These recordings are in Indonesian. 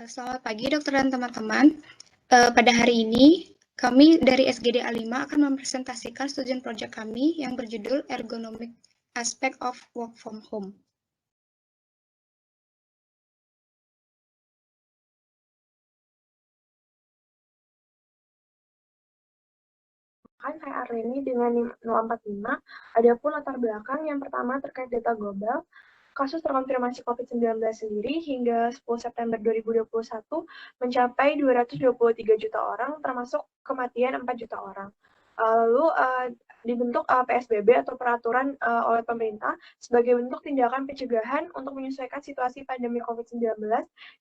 Selamat pagi dokter dan teman-teman. Pada hari ini, kami dari SGD A5 akan mempresentasikan studi proyek kami yang berjudul Ergonomic Aspect of Work from Home. Saya Arleni dengan 045. Adapun latar belakang yang pertama terkait data global, kasus terkonfirmasi COVID-19 sendiri hingga 10 September 2021 mencapai 223 juta orang, termasuk kematian 4 juta orang. Lalu dibentuk PSBB atau peraturan oleh pemerintah sebagai bentuk tindakan pencegahan untuk menyesuaikan situasi pandemi COVID-19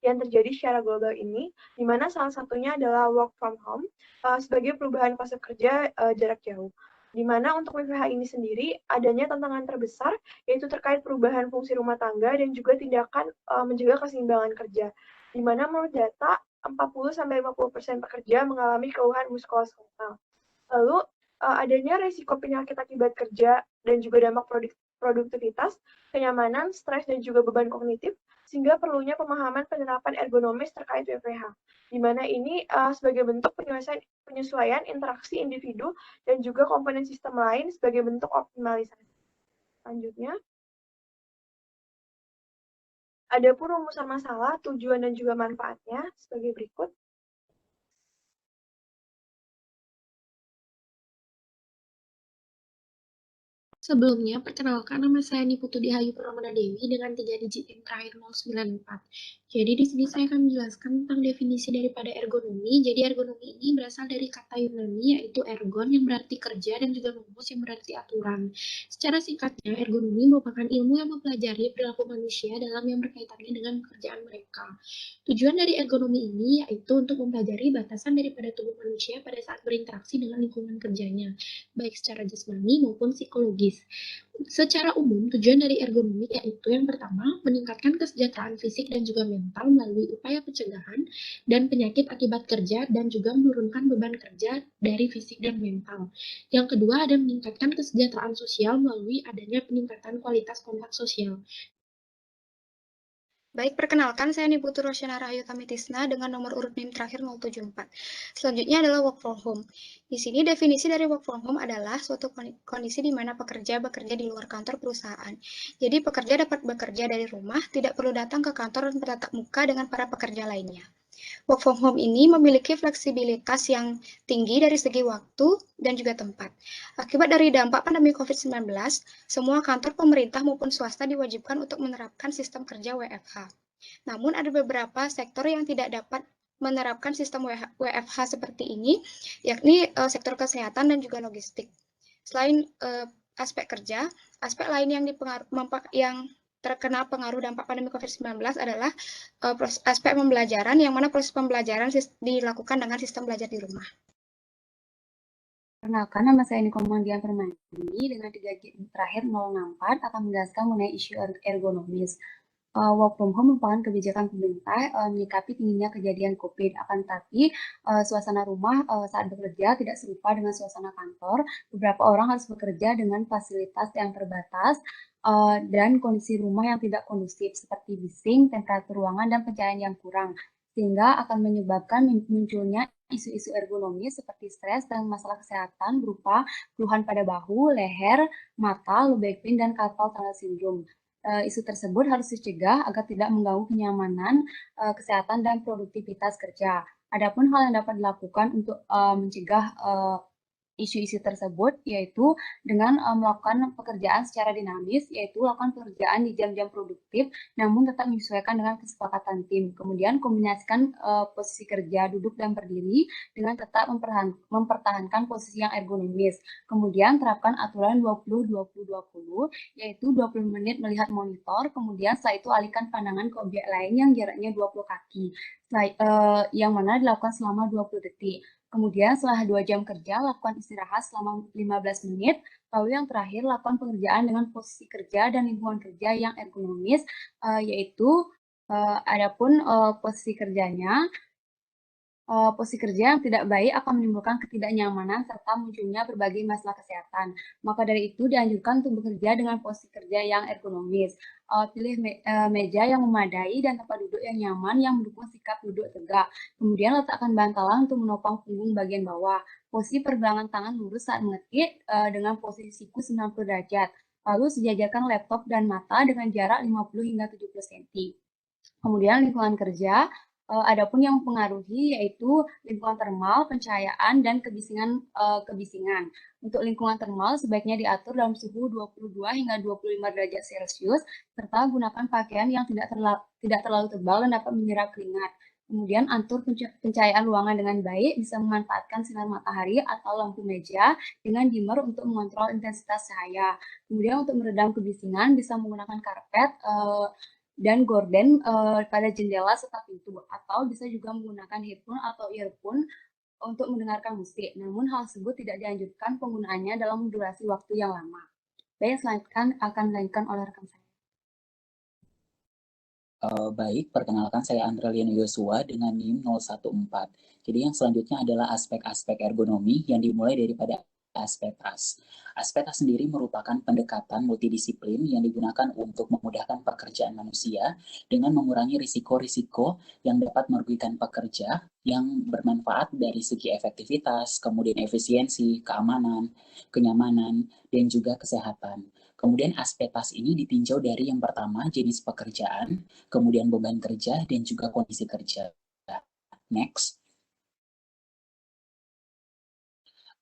yang terjadi secara global ini, di mana salah satunya adalah work from home sebagai perubahan konsep kerja jarak jauh. Di mana untuk WFH ini sendiri adanya tantangan terbesar yaitu terkait perubahan fungsi rumah tangga dan juga tindakan menjaga keseimbangan kerja. Di mana menurut data 40-50% pekerja mengalami keluhan muskuloskeletal. Lalu adanya risiko penyakit akibat kerja dan juga dampak produktivitas, kenyamanan, stres, dan juga beban kognitif, sehingga perlunya pemahaman penerapan ergonomis terkait WFH, di mana ini sebagai bentuk penyesuaian interaksi individu dan juga komponen sistem lain sebagai bentuk optimalisasi. Selanjutnya, adapun rumusan masalah, tujuan, dan juga manfaatnya sebagai berikut. Sebelumnya, perkenalkan nama saya Niputu Dihayu Pramana Dewi dengan 3 digit yang terakhir 094. Jadi di sini saya akan menjelaskan tentang definisi daripada ergonomi. Jadi ergonomi ini berasal dari kata Yunani yaitu ergon yang berarti kerja dan juga nomos yang berarti aturan. Secara singkatnya, ergonomi merupakan ilmu yang mempelajari perilaku manusia dalam yang berkaitannya dengan pekerjaan mereka. Tujuan dari ergonomi ini yaitu untuk mempelajari batasan daripada tubuh manusia pada saat berinteraksi dengan lingkungan kerjanya, baik secara jasmani maupun psikologis. Secara umum, tujuan dari ergonomi yaitu yang pertama, meningkatkan kesejahteraan fisik dan juga mental melalui upaya pencegahan dan penyakit akibat kerja dan juga menurunkan beban kerja dari fisik dan mental. Yang kedua, ada meningkatkan kesejahteraan sosial melalui adanya peningkatan kualitas kontak sosial. Baik, perkenalkan saya Niputu Rosyana Rahayu Tamitisna dengan nomor urut NIM terakhir 074. Selanjutnya adalah work from home. Di sini definisi dari work from home adalah suatu kondisi di mana pekerja bekerja di luar kantor perusahaan. Jadi pekerja dapat bekerja dari rumah, tidak perlu datang ke kantor dan bertatap muka dengan para pekerja lainnya. Work from home ini memiliki fleksibilitas yang tinggi dari segi waktu dan juga tempat. Akibat dari dampak pandemi COVID-19, semua kantor pemerintah maupun swasta diwajibkan untuk menerapkan sistem kerja WFH. Namun ada beberapa sektor yang tidak dapat menerapkan sistem WFH seperti ini, yakni sektor kesehatan dan juga logistik. Selain aspek kerja, aspek lain yang terkena pengaruh dampak pandemi COVID-19 adalah aspek pembelajaran, yang mana proses pembelajaran dilakukan dengan sistem belajar di rumah. Perkenalkan, nama saya Niko Mandian Permadi dengan 3 terakhir 064 akan menjelaskan mengenai isu ergonomis. Work from home merupakan kebijakan pemerintah menyikapi tingginya kejadian COVID. Akan tetapi, suasana rumah saat bekerja tidak serupa dengan suasana kantor. Beberapa orang harus bekerja dengan fasilitas yang terbatas dan kondisi rumah yang tidak kondusif, seperti bising, temperatur ruangan, dan pencahayaan yang kurang, sehingga akan menyebabkan munculnya isu-isu ergonomis seperti stres dan masalah kesehatan berupa keluhan pada bahu, leher, mata, low back pain, dan carpal tunnel syndrome. Isu tersebut harus dicegah agar tidak mengganggu kenyamanan, kesehatan, dan produktivitas kerja. Adapun hal yang dapat dilakukan untuk mencegah isu-isu tersebut yaitu dengan melakukan pekerjaan secara dinamis, yaitu lakukan pekerjaan di jam-jam produktif namun tetap menyesuaikan dengan kesepakatan tim. Kemudian kombinasikan posisi kerja duduk dan berdiri dengan tetap mempertahankan posisi yang ergonomis. Kemudian terapkan aturan 20-20-20, yaitu 20 menit melihat monitor, kemudian setelah itu alihkan pandangan ke objek lain yang jaraknya 20 kaki, yang mana dilakukan selama 20 detik. Kemudian setelah 2 jam kerja, lakukan istirahat selama 15 menit. Lalu yang terakhir, lakukan pengerjaan dengan posisi kerja dan lingkungan kerja yang ergonomis, yaitu adapun posisi kerjanya Posisi kerja yang tidak baik akan menimbulkan ketidaknyamanan serta munculnya berbagai masalah kesehatan. Maka dari itu dianjurkan untuk bekerja dengan posisi kerja yang ergonomis. Pilih meja yang memadai dan tempat duduk yang nyaman yang mendukung sikap duduk tegak. Kemudian letakkan bantalan untuk menopang punggung bagian bawah. Posisi pergelangan tangan lurus saat mengetik dengan posisi siku 90 derajat. Lalu sejajarkan laptop dan mata dengan jarak 50 hingga 70 cm. Kemudian lingkungan kerja, adapun yang mempengaruhi yaitu lingkungan termal, pencahayaan, dan kebisingan. Untuk lingkungan termal sebaiknya diatur dalam suhu 22 hingga 25 derajat Celcius, serta gunakan pakaian yang tidak terlalu tebal dan dapat menyerap keringat. Kemudian atur pencahayaan ruangan dengan baik, bisa memanfaatkan sinar matahari atau lampu meja dengan dimmer untuk mengontrol intensitas cahaya. Kemudian untuk meredam kebisingan bisa menggunakan karpet dan gorden pada jendela serta pintu, atau bisa juga menggunakan headphone atau earphone untuk mendengarkan musik. Namun hal tersebut tidak dianjurkan penggunaannya dalam durasi waktu yang lama. Baik, selanjutnya akan dilanjutkan oleh rekan saya. Baik, perkenalkan saya Andralian Yosua dengan NIM 014. Jadi yang selanjutnya adalah aspek-aspek ergonomi yang dimulai daripada aspek TAS. Aspek TAS sendiri merupakan pendekatan multidisiplin yang digunakan untuk memudahkan pekerjaan manusia dengan mengurangi risiko-risiko yang dapat merugikan pekerja yang bermanfaat dari segi efektivitas, kemudian efisiensi, keamanan, kenyamanan, dan juga kesehatan. Kemudian aspek TAS ini ditinjau dari yang pertama jenis pekerjaan, kemudian beban kerja, dan juga kondisi kerja. Next.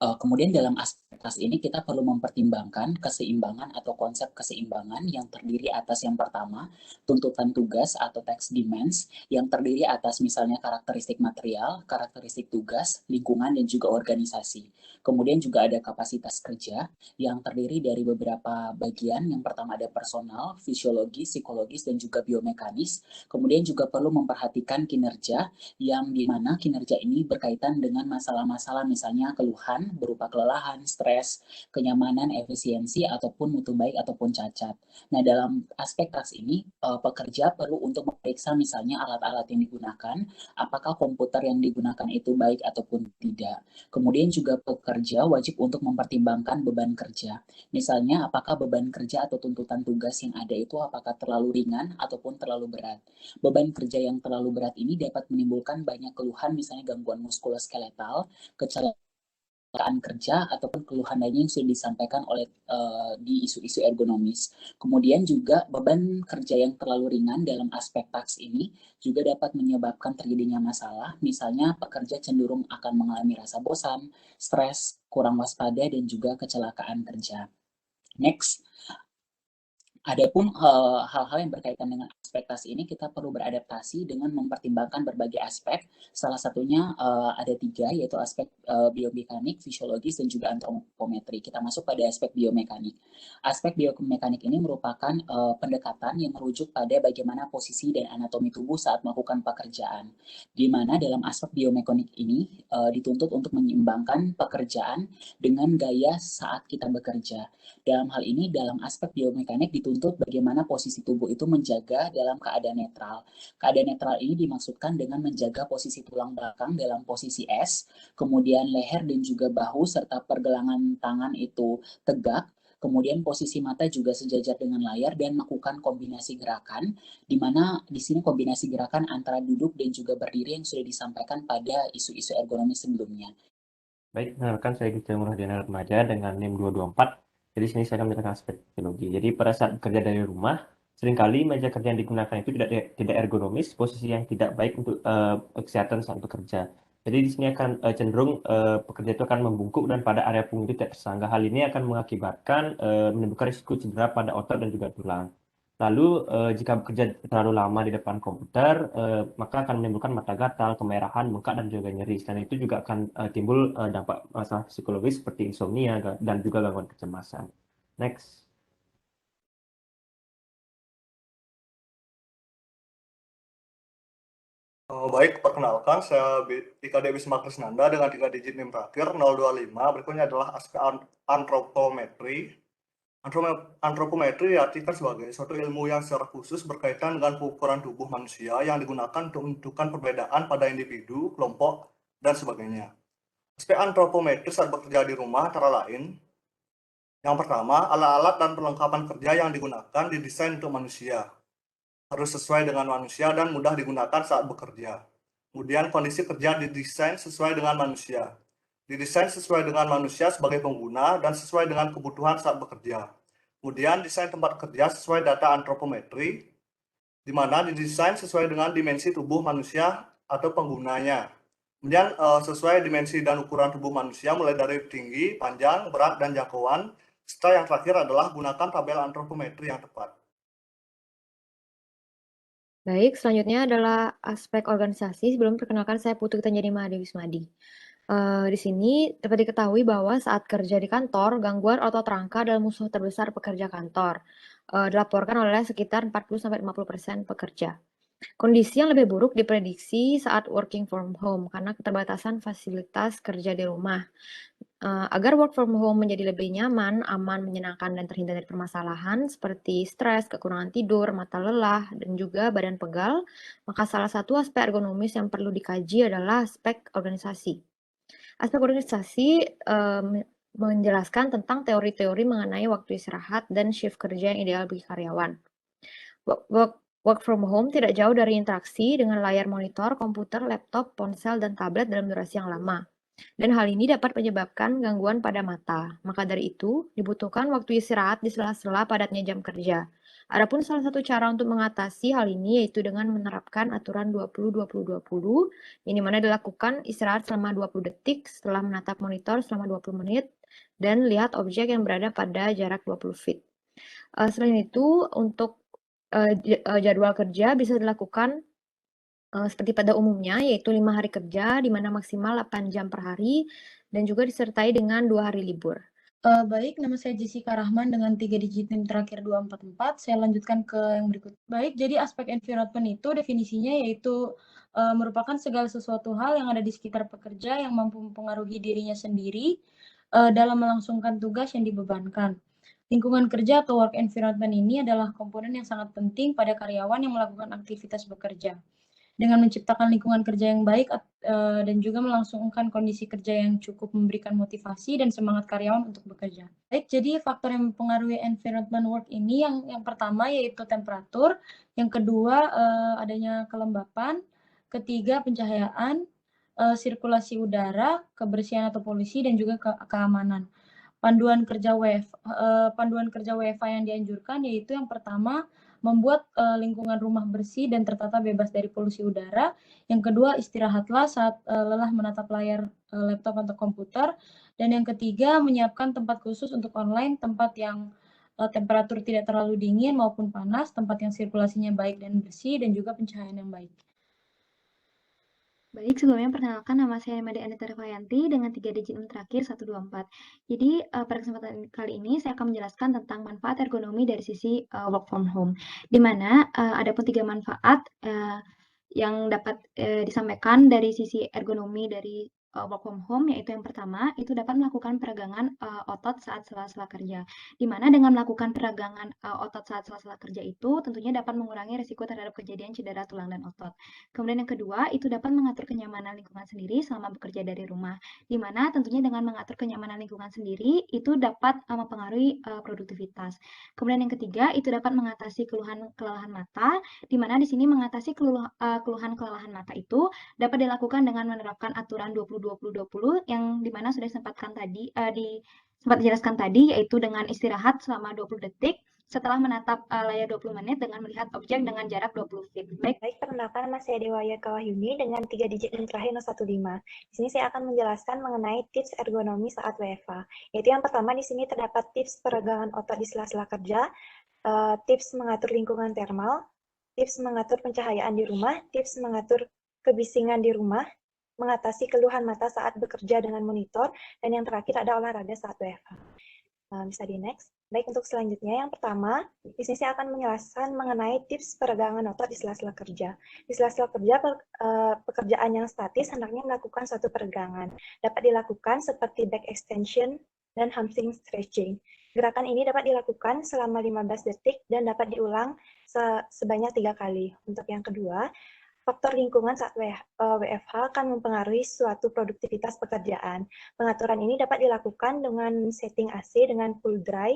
Kemudian dalam aspek TAS ini kita perlu mempertimbangkan keseimbangan atau konsep keseimbangan yang terdiri atas yang pertama, tuntutan tugas atau task demands, yang terdiri atas misalnya karakteristik material, karakteristik tugas, lingkungan, dan juga organisasi. Kemudian juga ada kapasitas kerja yang terdiri dari beberapa bagian. Yang pertama ada personal, fisiologis, psikologis, dan juga biomekanis. Kemudian juga perlu memperhatikan kinerja yang dimana kinerja ini berkaitan dengan masalah-masalah misalnya keluhan berupa kelelahan, stres, kenyamanan, efisiensi, ataupun mutu baik ataupun cacat. Nah, dalam aspek TAS ini, pekerja perlu untuk memeriksa misalnya alat-alat yang digunakan, apakah komputer yang digunakan itu baik ataupun tidak. Kemudian juga pekerja wajib untuk mempertimbangkan beban kerja. Misalnya, apakah beban kerja atau tuntutan tugas yang ada itu apakah terlalu ringan ataupun terlalu berat. Beban kerja yang terlalu berat ini dapat menimbulkan banyak keluhan, misalnya gangguan muskuloskeletal, kecelakaan kerja, ataupun keluhan lainnya yang sudah disampaikan oleh di isu-isu ergonomis. Kemudian juga beban kerja yang terlalu ringan dalam aspek TAS ini juga dapat menyebabkan terjadinya masalah, misalnya pekerja cenderung akan mengalami rasa bosan, stres, kurang waspada, dan juga kecelakaan kerja. Next. Adapun hal-hal yang berkaitan dengan aspek TAS ini kita perlu beradaptasi dengan mempertimbangkan berbagai aspek. Salah satunya ada 3, yaitu aspek biomekanik, fisiologis, dan juga antropometri. Kita masuk pada aspek biomekanik. Aspek biomekanik ini merupakan pendekatan yang merujuk pada bagaimana posisi dan anatomi tubuh saat melakukan pekerjaan. Di mana dalam aspek biomekanik ini dituntut untuk menyeimbangkan pekerjaan dengan gaya saat kita bekerja. Dalam hal ini, dalam aspek biomekanik dituntut bagaimana posisi tubuh itu menjaga dalam keadaan netral. Keadaan netral ini dimaksudkan dengan menjaga posisi tulang belakang dalam posisi S, kemudian leher dan juga bahu serta pergelangan tangan itu tegak, kemudian posisi mata juga sejajar dengan layar dan melakukan kombinasi gerakan, di mana di sini kombinasi gerakan antara duduk dan juga berdiri yang sudah disampaikan pada isu-isu ergonomi sebelumnya. Baik, kenalkan saya Gita Murhadiana Remaja dengan NIM 224. Jadi sini saya akan menjelaskan aspek fisiologi. Jadi pada saat bekerja dari rumah, seringkali meja kerja yang digunakan itu tidak ergonomis, posisi yang tidak baik untuk kesehatan saat bekerja. Jadi di sini akan cenderung pekerja itu akan membungkuk dan pada area punggung itu tidak tersangga. Hal ini akan mengakibatkan menimbulkan risiko cedera pada otot dan juga tulang. Lalu jika bekerja terlalu lama di depan komputer, maka akan menimbulkan mata gatal, kemerahan, bengkak, dan juga nyeri. Dan itu juga akan timbul dampak masalah psikologis seperti insomnia dan juga gangguan kecemasan. Next. Baik, perkenalkan saya Ika Dewi Semakrisnanda dengan 3 digit NIM terakhir 025. Berikutnya adalah aspek antropometri. Antropometri diartikan sebagai suatu ilmu yang secara khusus berkaitan dengan pengukuran tubuh manusia yang digunakan untuk menentukan perbedaan pada individu, kelompok, dan sebagainya. Aspek antropometri saat bekerja di rumah antara lain, yang pertama, alat-alat dan perlengkapan kerja yang digunakan didesain untuk manusia. Harus sesuai dengan manusia dan mudah digunakan saat bekerja. Kemudian kondisi kerja didesain sesuai dengan manusia. Didesain sesuai dengan manusia sebagai pengguna dan sesuai dengan kebutuhan saat bekerja. Kemudian desain tempat kerja sesuai data antropometri, di mana didesain sesuai dengan dimensi tubuh manusia atau penggunanya. Kemudian sesuai dimensi dan ukuran tubuh manusia mulai dari tinggi, panjang, berat, dan jangkauan. Serta yang terakhir adalah gunakan tabel antropometri yang tepat. Baik, selanjutnya adalah aspek organisasi. Sebelum perkenalkan, saya Putu Tanjani Mahadewi Sumadi. Di sini dapat diketahui bahwa saat kerja di kantor, gangguan otot rangka adalah musuh terbesar pekerja kantor. Dilaporkan oleh sekitar 40-50% pekerja. Kondisi yang lebih buruk diprediksi saat working from home karena keterbatasan fasilitas kerja di rumah. Agar work from home menjadi lebih nyaman, aman, menyenangkan, dan terhindar dari permasalahan seperti stres, kekurangan tidur, mata lelah, dan juga badan pegal, maka salah satu aspek ergonomis yang perlu dikaji adalah aspek organisasi. Aspek organisasi menjelaskan tentang teori-teori mengenai waktu istirahat dan shift kerja yang ideal bagi karyawan. Work from home tidak jauh dari interaksi dengan layar monitor, komputer, laptop, ponsel, dan tablet dalam durasi yang lama. Dan hal ini dapat menyebabkan gangguan pada mata. Maka dari itu, dibutuhkan waktu istirahat di sela-sela padatnya jam kerja. Adapun salah satu cara untuk mengatasi hal ini yaitu dengan menerapkan aturan 20-20-20, yang dimana dilakukan istirahat selama 20 detik setelah menatap monitor selama 20 menit, dan lihat objek yang berada pada jarak 20 feet. Selain itu, untuk jadwal kerja bisa dilakukan seperti pada umumnya, yaitu 5 hari kerja, di mana maksimal 8 jam per hari, dan juga disertai dengan 2 hari libur. Baik, nama saya Jessica Rahman dengan 3 digit NIM terakhir 244. Saya lanjutkan ke yang berikut. Baik, jadi aspek environment itu definisinya yaitu merupakan segala sesuatu hal yang ada di sekitar pekerja yang mampu mempengaruhi dirinya sendiri dalam melangsungkan tugas yang dibebankan. Lingkungan kerja atau work environment ini adalah komponen yang sangat penting pada karyawan yang melakukan aktivitas bekerja. Dengan menciptakan lingkungan kerja yang baik dan juga melangsungkan kondisi kerja yang cukup memberikan motivasi dan semangat karyawan untuk bekerja. Baik, jadi faktor yang mempengaruhi environment work ini yang pertama yaitu temperatur, yang kedua adanya kelembapan, ketiga pencahayaan, sirkulasi udara, kebersihan atau polusi, dan juga keamanan. Panduan kerja WFA yang dianjurkan yaitu yang pertama membuat lingkungan rumah bersih dan tertata bebas dari polusi udara. Yang kedua, istirahatlah saat lelah menatap layar laptop atau komputer. Dan yang ketiga, menyiapkan tempat khusus untuk online, tempat yang temperatur tidak terlalu dingin maupun panas, tempat yang sirkulasinya baik dan bersih, dan juga pencahayaan yang baik. Baik, sebelumnya perkenalkan nama saya Made Anita Revayanti dengan 3 digit NIM terakhir 124. Jadi pada kesempatan kali ini saya akan menjelaskan tentang manfaat ergonomi dari sisi work from home, di mana ada pun 3 manfaat yang dapat disampaikan dari sisi ergonomi dari work from home, yaitu yang pertama itu dapat melakukan peregangan otot saat sela-sela kerja, di mana dengan melakukan peregangan otot saat sela-sela kerja itu tentunya dapat mengurangi risiko terhadap kejadian cedera tulang dan otot. Kemudian yang kedua itu dapat mengatur kenyamanan lingkungan sendiri selama bekerja dari rumah, di mana tentunya dengan mengatur kenyamanan lingkungan sendiri itu dapat mempengaruhi produktivitas. Kemudian yang ketiga itu dapat mengatasi kelelahan mata, di mana di sini mengatasi keluhan kelelahan mata itu dapat dilakukan dengan menerapkan aturan 20-20-20 yang dimana sudah sempat dijelaskan tadi, yaitu dengan istirahat selama 20 detik setelah menatap layar 20 menit dengan melihat objek dengan jarak 20 feet. Baik, perkenalkan nama saya Dewaya Kawahyuni dengan 3 digit NIM terakhir 015. Di sini saya akan menjelaskan mengenai tips ergonomi saat WFH. Yaitu yang pertama di sini terdapat tips peregangan otot di sela-sela kerja, tips mengatur lingkungan termal, tips mengatur pencahayaan di rumah, tips mengatur kebisingan di rumah, mengatasi keluhan mata saat bekerja dengan monitor, dan yang terakhir ada olahraga saat WFH. Bisa di next. Baik, untuk selanjutnya yang pertama, di sini saya akan menjelaskan mengenai tips peregangan otot di sela-sela kerja. Di sela-sela kerja, pekerjaan yang statis hendaknya melakukan suatu peregangan. Dapat dilakukan seperti back extension dan hamstring stretching. Gerakan ini dapat dilakukan selama 15 detik dan dapat diulang sebanyak 3 kali. Untuk yang kedua, Faktor lingkungan saat WFH akan mempengaruhi suatu produktivitas pekerjaan. Pengaturan ini dapat dilakukan dengan setting AC dengan full dry,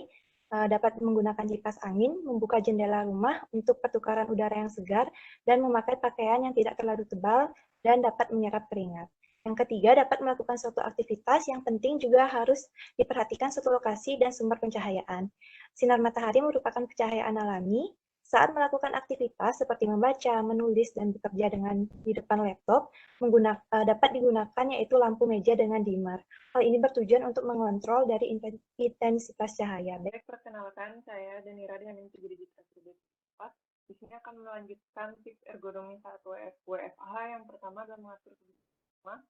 dapat menggunakan kipas angin, membuka jendela rumah untuk pertukaran udara yang segar, dan memakai pakaian yang tidak terlalu tebal dan dapat menyerap keringat. Yang ketiga, dapat melakukan suatu aktivitas yang penting juga harus diperhatikan suatu lokasi dan sumber pencahayaan. Sinar matahari merupakan pencahayaan alami. Saat melakukan aktivitas seperti membaca, menulis, dan bekerja di depan laptop, dapat digunakan yaitu lampu meja dengan dimmer. Hal ini bertujuan untuk mengontrol dari intensitas cahaya. Baik, perkenalkan saya Danira dengan NIM 3 Di sini akan melanjutkan tips ergonomi saat WFH. Yang pertama adalah mengatur rumah.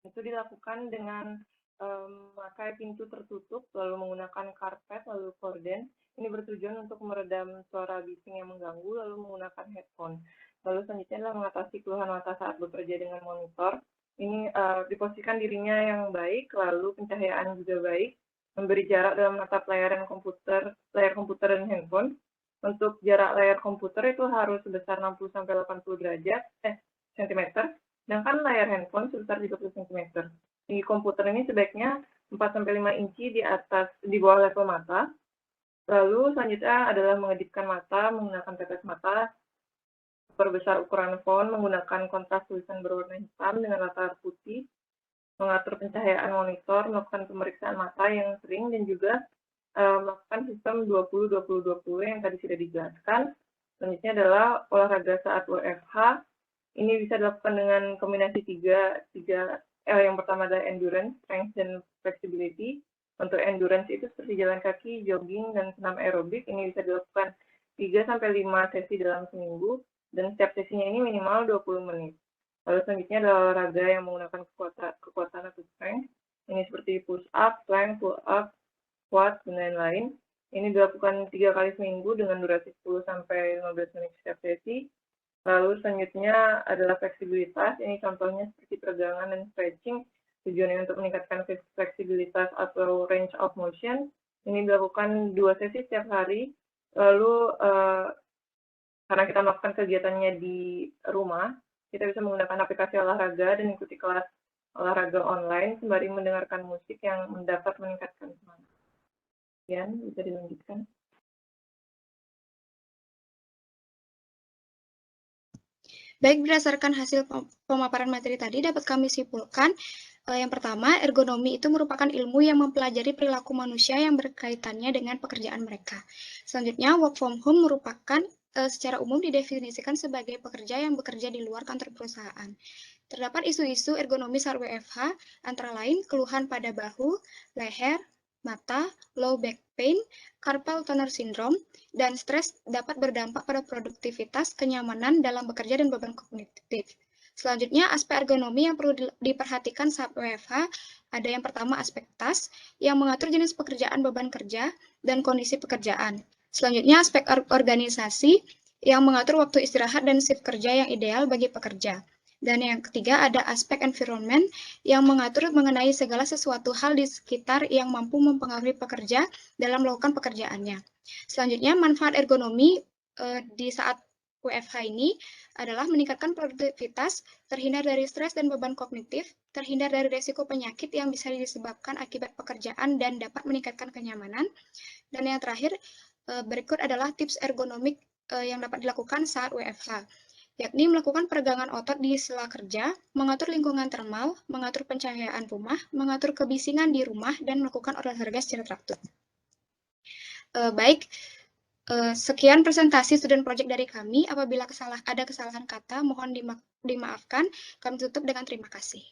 Itu dilakukan dengan memakai pintu tertutup, lalu menggunakan karpet, lalu korden. Ini bertujuan untuk meredam suara bising yang mengganggu, lalu menggunakan headphone. Lalu selanjutnya adalah mengatasi keluhan mata saat bekerja dengan monitor. Ini diposisikan dirinya yang baik, lalu pencahayaan juga baik, memberi jarak dalam menatap layar komputer dan handphone. Untuk jarak layar komputer itu harus sebesar 60-80 cm, sedangkan layar handphone sebesar 30 cm. Tinggi komputer ini sebaiknya 4-5 inci di bawah level mata. Lalu selanjutnya adalah mengedipkan mata, menggunakan tetes mata, perbesar ukuran font, menggunakan kontras tulisan berwarna hitam dengan latar putih, mengatur pencahayaan monitor, melakukan pemeriksaan mata yang sering, dan juga melakukan sistem 20-20-20 yang tadi sudah dijelaskan. Selanjutnya adalah olahraga saat WFH. Ini bisa dilakukan dengan kombinasi tiga. Yang pertama adalah endurance, strength, dan flexibility. Untuk endurance itu seperti jalan kaki, jogging, dan senam aerobik. Ini bisa dilakukan 3-5 sesi dalam seminggu, dan setiap sesinya ini minimal 20 menit. Lalu selanjutnya adalah olahraga yang menggunakan kekuatan atau strength. Ini seperti push up, plank, pull up, squat, dan lain-lain. Ini dilakukan 3 kali seminggu dengan durasi 10-15 menit setiap sesi. Lalu selanjutnya adalah fleksibilitas. Ini contohnya seperti peregangan dan stretching. Tujuannya untuk meningkatkan fleksibilitas atau range of motion. Ini dilakukan 2 sesi setiap hari. Lalu karena kita melakukan kegiatannya di rumah, kita bisa menggunakan aplikasi olahraga dan ikuti kelas olahraga online sembari mendengarkan musik yang dapat meningkatkan semangat. Sekian, bisa dilanjutkan. Baik, berdasarkan hasil pemaparan materi tadi dapat kami simpulkan yang pertama, ergonomi itu merupakan ilmu yang mempelajari perilaku manusia yang berkaitannya dengan pekerjaan mereka. Selanjutnya, work from home merupakan secara umum didefinisikan sebagai pekerja yang bekerja di luar kantor perusahaan. Terdapat isu-isu ergonomi saat WFH, antara lain keluhan pada bahu, leher, mata, low back pain, carpal tunnel syndrome, dan stres dapat berdampak pada produktivitas, kenyamanan dalam bekerja, dan beban kognitif. Selanjutnya, aspek ergonomi yang perlu diperhatikan saat WFH, ada yang pertama aspek tas, yang mengatur jenis pekerjaan, beban kerja, dan kondisi pekerjaan. Selanjutnya, aspek organisasi, yang mengatur waktu istirahat dan shift kerja yang ideal bagi pekerja. Dan yang ketiga, ada aspek environment, yang mengatur mengenai segala sesuatu hal di sekitar yang mampu mempengaruhi pekerja dalam melakukan pekerjaannya. Selanjutnya, manfaat ergonomi di saat WFH ini adalah meningkatkan produktivitas, terhindar dari stres dan beban kognitif, terhindar dari risiko penyakit yang bisa disebabkan akibat pekerjaan dan dapat meningkatkan kenyamanan. Dan yang terakhir, berikut adalah tips ergonomik yang dapat dilakukan saat WFH, yakni melakukan peregangan otot di sela kerja, mengatur lingkungan termal, mengatur pencahayaan rumah, mengatur kebisingan di rumah, dan melakukan olahraga secara teratur. Baik. Sekian presentasi student project dari kami. Apabila ada kesalahan kata, mohon dimaafkan. Kami tutup dengan terima kasih.